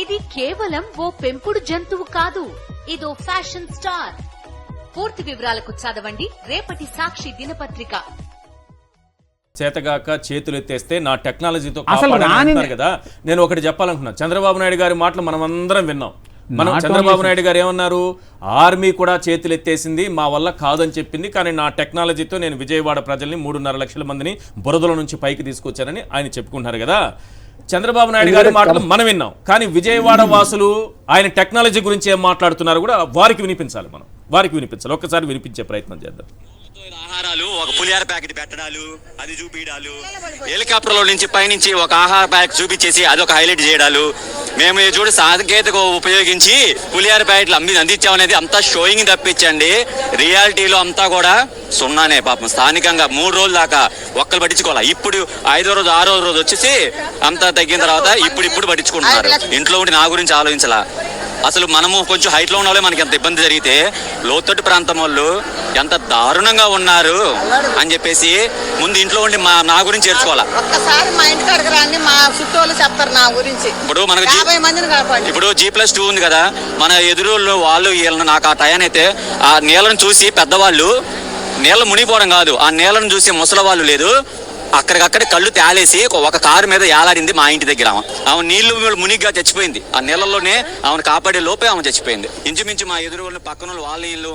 ఇది కేవలం ఓ పెంపుడు జంతువు కాదు, ఇదో ఫ్యాషన్ స్టార్. పూర్తి వివరాలకు చదవండి రేపటి సాక్షి దినపత్రిక. చేతగాక చేతులు ఎత్తేస్తే నా టెక్నాలజీతో కాపాడారు కదా. నేను ఒకటి చెప్పాలనుకున్నా, చంద్రబాబు నాయుడు గారి మాటలు మనం అందరం విన్నాం. మనం చంద్రబాబు నాయుడు గారు ఏమన్నారు, ఆర్మీ కూడా చేతులు ఎత్తేసింది, మా వల్ల కాదని చెప్పింది, కానీ నా టెక్నాలజీతో నేను విజయవాడ ప్రజల్ని 3.5 లక్షల మందిని బురదల నుంచి పైకి తీసుకొచ్చానని ఆయన చెప్పుకుంటున్నారు కదా. చంద్రబాబు నాయుడు గారి మాటలు మనం విన్నాం, కానీ విజయవాడ వాసులు ఆయన టెక్నాలజీ గురించి ఏం మాట్లాడుతున్నారు కూడా వారికి వినిపించాలి. మనం వారికి వినిపించాలి, ఒక్కసారి వినిపించే ప్రయత్నం చేద్దాం. ఆహారాలు, ఒక పులిహార ప్యాకెట్ పెట్టడాలు, అది చూపించాలు, హెలికాప్టర్లో నుంచి పైనుంచి ఒక ఆహార ప్యాకెట్ చూపించేసి అదొక హైలైట్ చేయడాలు, మేము చూడు సాంకేతిక ఉపయోగించి పులిహార ప్యాకెట్లు అందించామనేది అంతా షోయింగ్ తప్పించండి. రియాలిటీలో అంతా కూడా సున్నానే. పాపం స్థానికంగా 3 రోజుల దాకా ఒక్కరు పట్టించుకోవాలి. ఇప్పుడు 5వ రోజు 6వ రోజు వచ్చేసి అంతా తగ్గిన తర్వాత ఇప్పుడు పట్టించుకుంటున్నారు. ఇంట్లో ఉండి నా గురించి ఆలోచించాలా. అసలు మనము కొంచెం హైట్లో ఉన్న వాళ్ళే మనకి ఎంత ఇబ్బంది జరిగితే లోతట్టు ప్రాంతం వాళ్ళు ఎంత దారుణంగా ఉన్నారు అని చెప్పేసి ముందు ఇంట్లో ఉండి నా గురించి చేర్చుకోవాలా. ఒక్కసారి మా ఇంటికి అడగరాండి, మా చుట్టూ చెప్తారు నా గురించి. ఇప్పుడు మనకు 50 మందిని కాపాడు. ఇప్పుడు G+2 ఉంది కదా, మన ఎదురుళ్ళు వాళ్ళు వీళ్ళని నాకు ఆ టయాన్ అయితే ఆ నీళ్ళను చూసి పెద్దవాళ్ళు నీళ్ళ మునిగిపోవడం కాదు, ఆ నీళ్ళను చూసి ముసలి వాళ్ళు లేదు, అక్కడికక్కడ కళ్ళు తేలేసి ఒక కారు మీద ఏలాడింది మా ఇంటి దగ్గర. ఆమె నీళ్లు మునిగ్గా చచ్చిపోయింది. ఆ నీళ్ళలోనే ఆమెను కాపాడే లోపే ఆమె చచ్చిపోయింది. ఇంచుమించు మా ఎదురు వాళ్ళు పక్కన వాళ్ళ ఇల్లు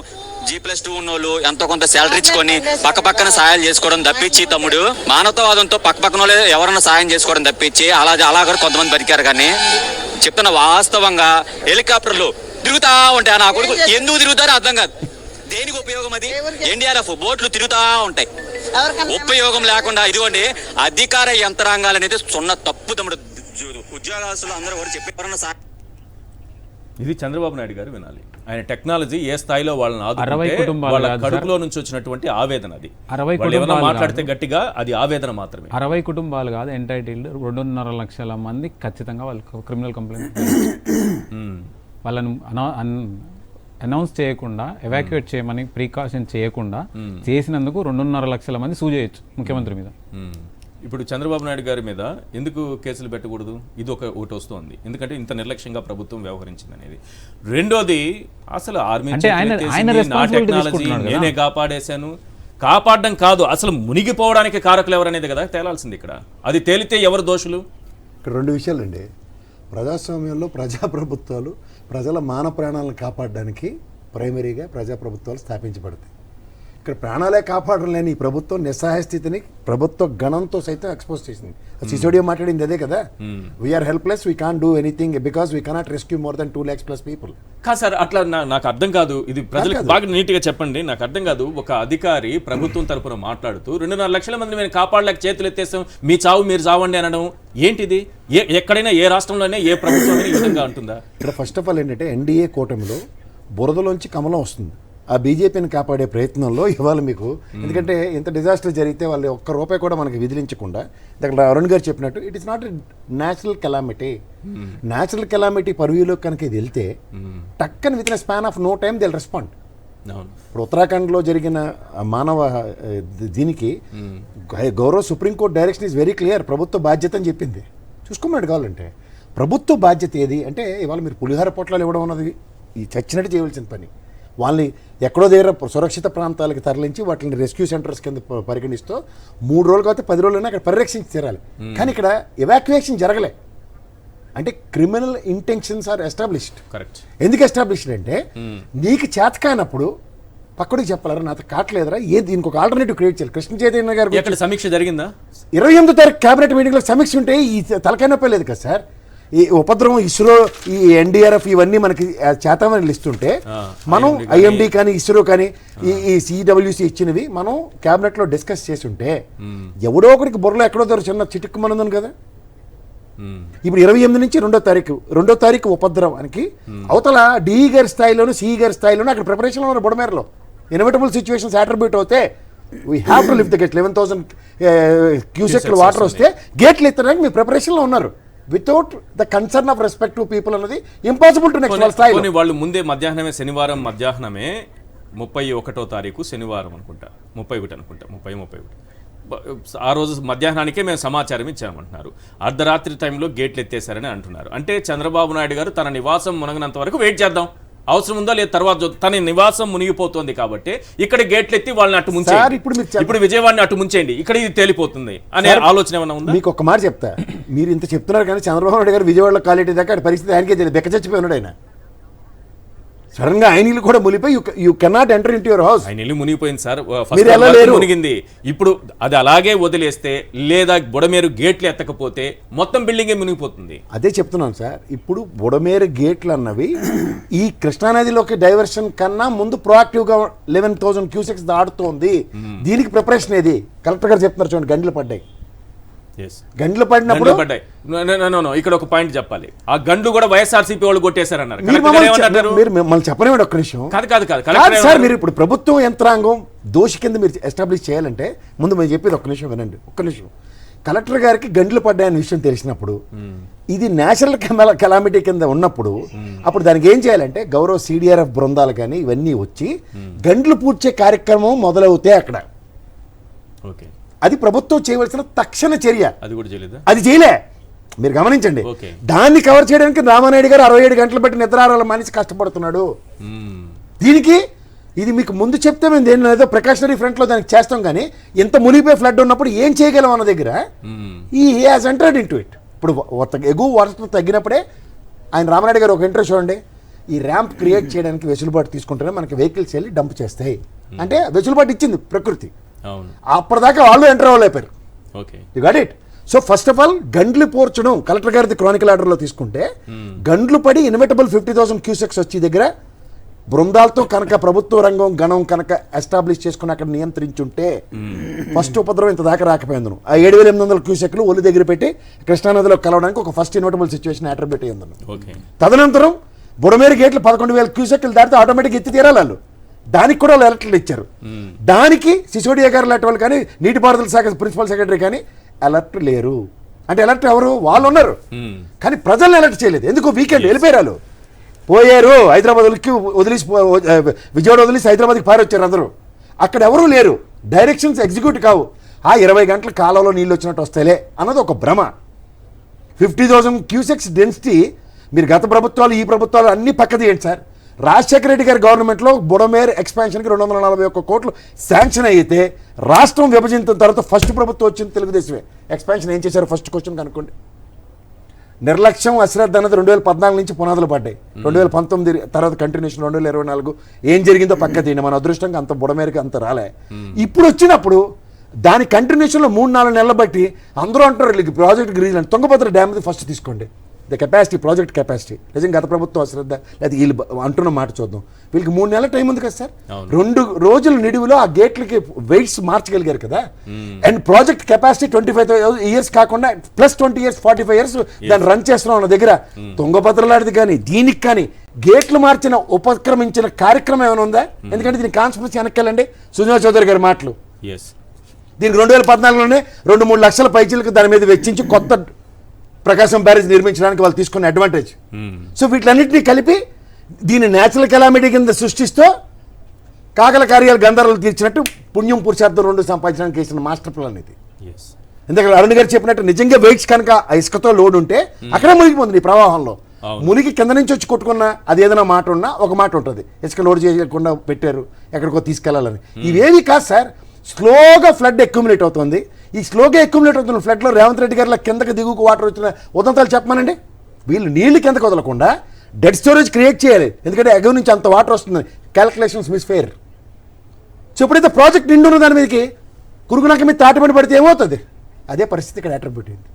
G+2 ఉన్నోళ్ళు ఎంతో కొంత శాలరీ ఇచ్చుకొని పక్కన సాయాలు చేసుకోవడం తప్పించి, తమ్ముడు మానవతావాదంతో పక్కన ఎవరన్నా సాయం చేసుకోవడం తప్పించి అలా కొంతమంది బతికారు. కానీ చెప్తున్న వాస్తవంగా హెలికాప్టర్లు తిరుగుతా ఉంటాయి. నా కొడుకు ఎందుకు తిరుగుతారో అర్థం కాదు. దేనికి ఉపయోగం అది? NDRF బోట్లు తిరుగుతా ఉంటాయి, ఉపయోగం లేకుండా. ఇదిగోండి అధికార యంత్రాంగాలు అనేది సున్న తప్పు తమ్ముడు. ఉద్యోగస్తులు అందరూ కూడా చెప్పేవారన్న ఇది చంద్రబాబు నాయుడు గారు వినాలి. ఆయన టెక్నాలజీ ఏ స్థాయిలో వాళ్ళని ఆదుకుంటే వాళ్ళ కడుపులో నుంచి వచ్చినటువంటి ఆవేదన అది. ఏమైనా మాట్లాడితే గట్టిగా అది ఆవేదన మాత్రమే. 60 కుటుంబాలు కాదు, ఎంటైటిల్డ్ 2.5 లక్షల మంది ఖచ్చితంగా వాళ్ళకి క్రిమినల్ కంప్లైంట్ వాళ్ళను అనౌన్స్ చేయకుండా, ఎవాక్యుయేట్ చేయమని ప్రికాషన్ చేయకుండా చేసినందుకు 2.5 లక్షల మంది సూ చేయొచ్చు ముఖ్యమంత్రి మీద. ఇప్పుడు చంద్రబాబు నాయుడు గారి మీద ఎందుకు కేసులు పెట్టకూడదు? ఇది ఒకటి వస్తుంది, ఎందుకంటే ఇంత నిర్లక్ష్యంగా ప్రభుత్వం వ్యవహరించింది అనేది. రెండోది, అసలు ఆర్మీ నా టెక్నాలజీ నేనే కాపాడేశాను, కాపాడడం కాదు అసలు మునిగిపోవడానికి కారకులు ఎవరనేది కదా తేలాల్సింది ఇక్కడ. అది తేలితే ఎవరు దోషులు? ఇక్కడ 2 విషయాలండి. ప్రజాస్వామ్యంలో ప్రజాప్రభుత్వాలు ప్రజల మాన ప్రాణాలను కాపాడడానికి ప్రైమరీగా ప్రజాప్రభుత్వాలు స్థాపించబడతాయి. ఇక్కడ ప్రాణాలే కాపాడడం లేని ఈ ప్రభుత్వం నిస్సహాయ స్థితిని ప్రభుత్వ గణంతో సైతం ఎక్స్పోజ్ చేసింది. సిసోడియా మాట్లాడింది అదే కదా, we are helpless, we can't do anything because we cannot rescue more than 2 lakhs plus people. కాదు సార్, అట్లా నాకు అర్థం కాదు. ఇది ప్రజలకు బాగా నీట్గా చెప్పండి, నాకు అర్థం కాదు. ఒక అధికారి ప్రభుత్వం తరపున మాట్లాడుతూ 2.5 లక్షల మంది మేము కాపాడలేక చేతులు ఎత్తేస్తాం, మీ చావు మీరు చావండి అనడం ఏంటిది? ఎక్కడైనా ఏ రాష్ట్రంలోనే ఏ ప్రభుత్వం ఈ విధంగా ఉంటుందా? ఇక్కడ ఫస్ట్ ఆఫ్ ఆల్ ఏంటంటే ఎన్డీఏ కూటమిలో బురదలోంచి కమలం వస్తుంది. ఆ బీజేపీని కాపాడే ప్రయత్నంలో ఇవాళ మీకు, ఎందుకంటే ఇంత డిజాస్టర్ జరిగితే వాళ్ళు ఒక్క రూపాయి కూడా మనకి విధిలించకుండా, ఇక్కడ అరుణ్ గారు చెప్పినట్టు it is not a natural calamity. Natural calamity పర్వ్యూలో కనుక ఇది వెళ్తే టక్కని within span of no time they will respond. ఇప్పుడు ఉత్తరాఖండ్లో జరిగిన మానవ దీనికి గౌరవ supreme court direction is very clear. ప్రభుత్వ బాధ్యత అని చెప్పింది. చూసుకోమని కావాలంటే ప్రభుత్వ బాధ్యత ఏది అంటే, ఇవాళ మీరు పులిహార పొట్లాలు ఇవ్వడం అన్నది ఈ చచ్చినట్టు చేయవలసిన పని. వాళ్ళని ఎక్కడో దగ్గర సురక్షిత ప్రాంతాలకు తరలించి వాటిని రెస్క్యూ సెంటర్స్ కింద పరిగణిస్తూ 3 రోజులు కాకపోతే 10 రోజులైనా అక్కడ పరిరక్షించి తీరాలి. కానీ ఇక్కడ ఎవాక్యుయేషన్ జరగలే అంటే criminal intentions are established. Correct. ఎందుకు ఎస్టాబ్లిష్డ్ అంటే నీకు చేత కానప్పుడు పక్కడికి చెప్పాలరా, నాతో కావట్లేదురా, దీనికి ఒక ఆల్టర్నేటివ్ క్రియేట్ చేయాలి. కృష్ణ చైతన్య గారు సమీక్ష జరిగిందా? 28వ తారీఖు కేబినెట్ మీటింగ్లో సమీక్ష ఉంటే ఈ తలకాయ నొప్పి లేదు కదా సార్. ఈ ఉపద్రవం ఇస్రో, ఈ NDRF ఇవన్నీ మనకి చేతమని ఇస్తుంటే మనం IMD కానీ ఇస్రో కానీ ఈ CWC ఇచ్చినవి మనం క్యాబినెట్లో డిస్కస్ చేసి ఉంటే ఎవడో ఒకరికి బుర్రలో ఎక్కడో దగ్గర చిన్న చిటుక్కుమనుంది కదా. ఇప్పుడు 28 నుంచి 2వ తారీఖు ఉపద్రవానికి అవతల DE గారి స్థాయిలోను CE గారి స్థాయిలోను అక్కడ ప్రిపరేషన్లో ఉన్న బుడమేరలో ఇన్ఎవిటబుల్ సిచ్యువేషన్స్ అట్రిబ్యూట్ అవుతే we have to lift the gate. 11,000 క్యూసెక్ల వాటర్ వస్తే గేట్లు ఎత్తడానికి మీ ప్రిపరేషన్లో ఉన్నారు. Without the concern of respect to people అన్నది ఇంపాసిబుల్ టు నెక్స్ట్ స్థాయి. వాళ్ళు ముందే మధ్యాహ్నమే, శనివారం మధ్యాహ్నమే 31వ తారీఖు శనివారం అనుకుంటా, 31 అనుకుంటా, 31 ఆ రోజు మధ్యాహ్నానికే మేము సమాచారం ఇచ్చామంటున్నారు. అర్ధరాత్రి టైంలో గేట్లు ఎత్తేసారని అంటున్నారు. అంటే చంద్రబాబు నాయుడు గారు తన నివాసం మునగనంత వరకు వెయిట్ చేద్దాం, అవసరం ఉందో లేదు తర్వాత తన నివాసం మునిగిపోతుంది కాబట్టి ఇక్కడ గేట్లు ఎత్తి వాళ్ళని అటు ముంచేయండి, ఇప్పుడు విజయవాడని అటు ముంచేయండి, ఇక్కడ ఇది తేలిపోతుంది అనే ఆలోచన ఏమైనా ఉందా? మీకు ఒక మాట చెప్తా, మీరు ఇంత చెప్తున్నారు కానీ చంద్రబాబు నాయుడు గారు విజయవాడలో కాలేటి దాకా పరిస్థితి ఆయనకే తెలియదు, బెక్క చచ్చిపోయి ఉన్నాడు ఆయన. సడన్ గా ఆయన ఇల్లు కూడా మునిగిపోయి you cannot enter into your house. ఆయన ఇల్లు మునిగిపోయింది సార్, మునిగింది. ఇప్పుడు అది అలాగే వదిలేస్తే లేదా బుడమేరు గేట్లు ఎత్తకపోతే మొత్తం బిల్డింగే మునిగిపోతుంది. అదే చెప్తున్నాను సార్, ఇప్పుడు బుడమేరు గేట్లు అన్నవి ఈ కృష్ణానదిలోకి డైవర్షన్ కన్నా ముందు ప్రొయాక్టివ్ గా 11,000 క్యూసెక్స్ దాటుతోంది. దీనికి ప్రిపరేషన్ ఏది? కలెక్టర్ గారు చెప్తున్నారు చూడండి, గంటలు పడ్డాయి. గండ్లు పడినప్పుడు ఇక్కడ ఒక పాయింట్ చెప్పాలి, ఆ గండ్లు కూడా వైఎస్ఆర్సీపీ వాళ్ళు కొట్టేశారన్నారు. మీరు మిమ్మల్ని చెప్పనివ్వండి ఒక్క నిమిషం. కాదు సార్, మీరు ఇప్పుడు ప్రభుత్వం యంత్రాంగం దోషి కింద మీరు ఎస్టాబ్లిష్ చేయాలంటే ముందు మీరు చెప్పేది ఒక్క నిమిషం వినండి, ఒక్క నిమిషం. కలెక్టర్ గారికి గండ్లు పడ్డాయనే విషయం తెలిసినప్పుడు, ఇది నేచురల్ కెలామిటీ కింద ఉన్నప్పుడు అప్పుడు దానికి ఏం చేయాలంటే గౌరవ సిడిఆర్ఎఫ్ బృందాలు కానీ ఇవన్నీ వచ్చి గండ్లు పూడ్చే కార్యక్రమం మొదలవుతాయి అక్కడ. ఓకే, అది ప్రభుత్వం చేయవలసిన తక్షణ చర్య. అది కూడా చేయలేదు, అది చేయలే. మీరు గమనించండి, దాన్ని కవర్ చేయడానికి రామానాయుడు గారు 67 గంటలు బట్టి నిద్రారాల మనిషి కష్టపడుతున్నాడు. దీనికి ఇది మీకు ముందు చెప్తే మేము దేని ఏదో ప్రికాషనరీ ఫ్రంట్ లో దానికి చేస్తాం, కానీ ఇంత మునిగిపోయి ఫ్లడ్ ఉన్నప్పుడు ఏం చేయగలం అన్న దగ్గర ఈ హాజ్ ఎంటర్డ్ ఇంటూ ఇట్. ఇప్పుడు ఎగువ వర్షం తగ్గినప్పుడే ఆయన రామానాయుడు గారు ఒక ఇంటర్వ్యూ చూడండి, ఈ ర్యాంప్ క్రియేట్ చేయడానికి వెసులుబాటు తీసుకుంటేనే మనకి వెహికల్స్ వెళ్ళి డంప్ చేస్తాయి అంటే వెసులుబాటు ఇచ్చింది ప్రకృతి. అప్పటిదాకా వాళ్ళు ఎంటర్ అవ్వలేపారు. You got it. So first of all గండ్లు పోర్చడం కలెక్టర్ గారిది క్రానికల్ ఆర్డర్లో తీసుకుంటే గండ్లు పడి ఇన్వెటబుల్ 50,000 క్యూసెక్స్ వచ్చి దగ్గర బృందాలతో కనుక ప్రభుత్వ రంగం గణం కనుక ఎస్టాబ్లిష్ చేసుకుని అక్కడ నియంత్రించుంటే ఫస్ట్ ఉపద్రవం ఇంత దాకా రాకపోయింది. ఆ 7,800 క్యూసెక్లు ఒళ్ళు దగ్గర పెట్టి కృష్ణానదిలో కలవడానికి ఒక ఫస్ట్ ఇన్వర్టబుల్ సిచ్యువేషన్ అట్రిబ్యూట్ అయ్యింది. తదనంతరం బుడమేరు గేట్లు 11,000 క్యూసెక్లు దాటితే ఆటోమేటిక్ ఎత్తి తీరాలి వాళ్ళు. దానికి కూడా వాళ్ళు అలర్ట్లు ఇచ్చారు. దానికి సిసోడియా గారు లాంటి వాళ్ళు కానీ నీటిపారుదల శాఖ ప్రిన్సిపల్ సెక్రటరీ కానీ అలర్ట్ లేరు. అంటే అలర్ట్ ఎవరు? వాళ్ళు ఉన్నారు కానీ ప్రజల్ని అలర్ట్ చేయలేదు. ఎందుకు? వీకెండ్ వెళ్ళిపోయారు, పోయారు, హైదరాబాద్ వదిలేసి విజయవాడ వదిలేసి హైదరాబాద్కి పారొచ్చారు అందరూ. అక్కడ ఎవరూ లేరు, డైరెక్షన్స్ ఎగ్జిక్యూట్ కావు. ఆ 20 గంటల కాలంలో నీళ్ళు వచ్చినట్టు వస్తేలే అన్నది ఒక భ్రమ. 50,000 క్యూసెక్స్ డెన్సిటీ మీరు గత ప్రభుత్వాలు ఈ ప్రభుత్వాలు అన్ని పక్కది ఏంటి సార్? రాజశేఖర రెడ్డి గారి గవర్నమెంట్లో బుడమేరు ఎక్స్పాన్షన్కి 241 కోట్లు శాంక్షన్ అయితే రాష్ట్రం విభజించిన తర్వాత ఫస్ట్ ప్రభుత్వం వచ్చింది తెలుగుదేశమే. ఎక్స్పాన్షన్ ఏం చేశారు? ఫస్ట్ క్వశ్చన్ కనుక్కోండి. నిర్లక్ష్యం, అశ్రద్ధ అన్నది 2014 నుంచి పునాదులు పడ్డాయి. 2019 తర్వాత కంటిన్యూషన్ 2024 ఏం జరిగిందో పక్క తీయండి. మన అదృష్టంగా అంత బుడమేరుకి అంత రాలే. ఇప్పుడు వచ్చినప్పుడు దాని కంటిన్యూషన్లో 3-4 నెలలు బట్టి అందరూ అంటారు ప్రాజెక్ట్ గ్రీజ్. తుంగభద్ర డ్యామ్ ఫస్ట్ తీసుకోండి, ద కెపాసిటీ, ప్రాజెక్ట్ కెపాసిటీ. నిజంగా గత ప్రభుత్వం అశ్రద్ధ లేదా వీళ్ళు అంటున్న మాట చూద్దాం. వీళ్ళకి 3 నెలల టైం ఉంది కదా సార్. 2 రోజుల నిడివిలో ఆ గేట్లకి వెయిట్స్ మార్చగలిగారు కదా. అండ్ ప్రాజెక్ట్ కెపాసిటీ 25 years కాకుండా ప్లస్ 20 years 45 years దాన్ని రన్ చేస్తున్నాం అన్న దగ్గర తుంగభద్ర లాంటిది కానీ దీనికి కానీ గేట్లు మార్చిన ఉపక్రమించిన కార్యక్రమం ఏమైనా ఉందా? ఎందుకంటే దీనికి కాన్స్పిరసీ వెనక్కెళ్ళండి. సుజనా చౌదరి గారి మాటలు, దీనికి 2014లోనే 2-3 లక్షల పైచీలకు దాని మీద వెచ్చించి కొత్త ప్రకాశం బ్యారేజ్ నిర్మించడానికి వాళ్ళు తీసుకున్న అడ్వాంటేజ్. సో వీటిలన్నింటినీ కలిపి దీన్ని నేచురల్ కెలామిటీ కింద సృష్టిస్తూ కాకల కార్యాలు గంధర్వులు తీర్చినట్టు పుణ్యం పురుషార్థం 2 సంపాదించడానికి వేసిన మాస్టర్ ప్లాన్ ఇది. ఎందుకంటే అరుణ్ గారు చెప్పినట్టు నిజంగా వెయిట్స్ కనుక ఇసుకతో లోడ్ ఉంటే అక్కడే మునిగిపోతుంది ఈ ప్రవాహంలో. మునిగి కింద నుంచి వచ్చి కొట్టుకున్నా అది ఏదైనా మాట ఉన్నా ఒక మాట ఉంటుంది, ఇసుక లోడ్ చేయకుండా పెట్టారు ఎక్కడికో తీసుకెళ్లాలని. ఇవేవి కాదు సార్, స్లోగా ఫ్లడ్ అక్యుములేట్ అవుతుంది. ఈ స్లోగా అక్యుములేట్ అవుతున్న ఫ్లడ్లో రేవంత్ రెడ్డి గారిలో కిందకి దిగుకు వాటర్ వచ్చిన ఉదంతాలు చెప్పమనండి. వీళ్ళు నీళ్లు కిందకు వదలకుండా డెడ్ స్టోరేజ్ క్రియేట్ చేయాలి. ఎందుకంటే ఎగువ నుంచి అంత వాటర్ వస్తుంది, క్యాలిక్యులేషన్స్ మిస్ఫేర్. సో ఎప్పుడైతే ప్రాజెక్ట్ నిండున్న దాని మీదకి కురుగునాక మీద తాటిపడి పడితే ఏమవుతుంది? అదే పరిస్థితి ఇక్కడ అట్రిబ్యూట్ అయింది.